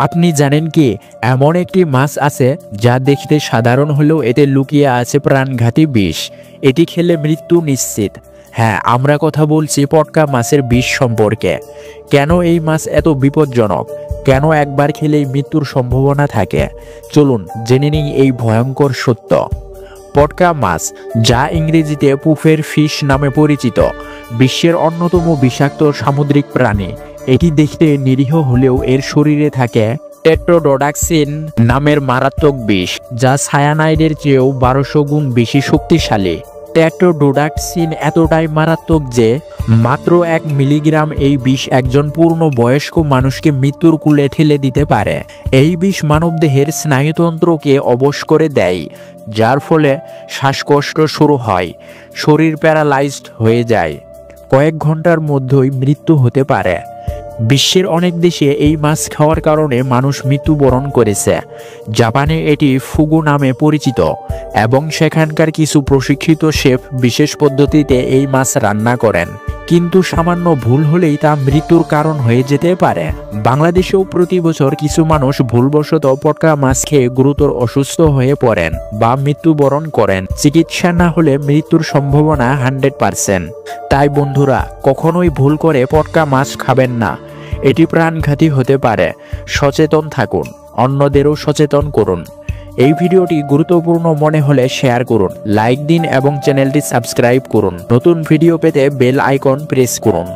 আপনি জানেন কি, এমন একটি মাছ আছে যা দেখতে সাধারণ হলেও এতে লুকিয়ে আছে প্রাণঘাতী বিষ। এটি খেলে মৃত্যু নিশ্চিত। হ্যাঁ, আমরা কথা বলছি পটকা মাছের বিষ সম্পর্কে। কেন এই মাছ এত বিপজ্জনক? কেন একবার খেলেই মৃত্যুর সম্ভাবনা থাকে? চলুন জেনে নিই এই ভয়ঙ্কর সত্য। পটকা মাছ, যা ইংরেজিতে পুফের ফিশ নামে পরিচিত, বিশ্বের অন্যতম বিষাক্ত সামুদ্রিক প্রাণী। এটি দেখতে নিরীহ হলেও এর শরীরে থাকে টেট্রোডোডাক্সিন নামের মারাত্মক বিষ, যা সায়ানাইডের চেয়েও 1200 গুণ বেশি শক্তিশালী। টেট্রোডোডাক্সিন এতটাই মারাত্মক যে মাত্র 1 মিলিগ্রাম এই বিষ একজন পূর্ণ বয়স্ক মানুষকে মৃত্যুর কূলে ঠেলে দিতে পারে। এই বিষ মানবদেহের স্নায়ুতন্ত্রকে অবশ করে দেয়, যার ফলে শ্বাসকষ্ট শুরু হয়, শরীর প্যারালাইজড হয়ে যায়, কয়েক ঘন্টার মধ্যেই মৃত্যু হতে পারে। বিশ্বের অনেক দেশে এই মাছ খাওয়ার কারণে মানুষ মৃত্যুবরণ করেছে। জাপানে এটি ফুগু নামে পরিচিত এবং সেখানকার কিছু প্রশিক্ষিত শেফ বিশেষ পদ্ধতিতে এই মাছ রান্না করেন, কিন্তু সামান্য ভুল হলেই তা মৃত্যুর কারণ হয়ে যেতে পারে। বাংলাদেশেও প্রতি বছর কিছু মানুষ ভুলবশত পটকা মাছ খেয়ে গুরুতর অসুস্থ হয়ে পড়েন বা মৃত্যুবরণ করেন। চিকিৎসা না হলে মৃত্যুর সম্ভাবনা 100%। তাই বন্ধুরা, কখনোই ভুল করে পটকা মাছ খাবেন না, এটি প্রাণঘাতী হতে পারে। সচেতন থাকুন, অন্যদেরও সচেতন করুন। এই ভিডিওটি গুরুত্বপূর্ণ মনে হলে শেয়ার করুন, লাইক দিন এবং চ্যানেলটি সাবস্ক্রাইব করুন। নতুন ভিডিও পেতে বেল আইকন প্রেস করুন।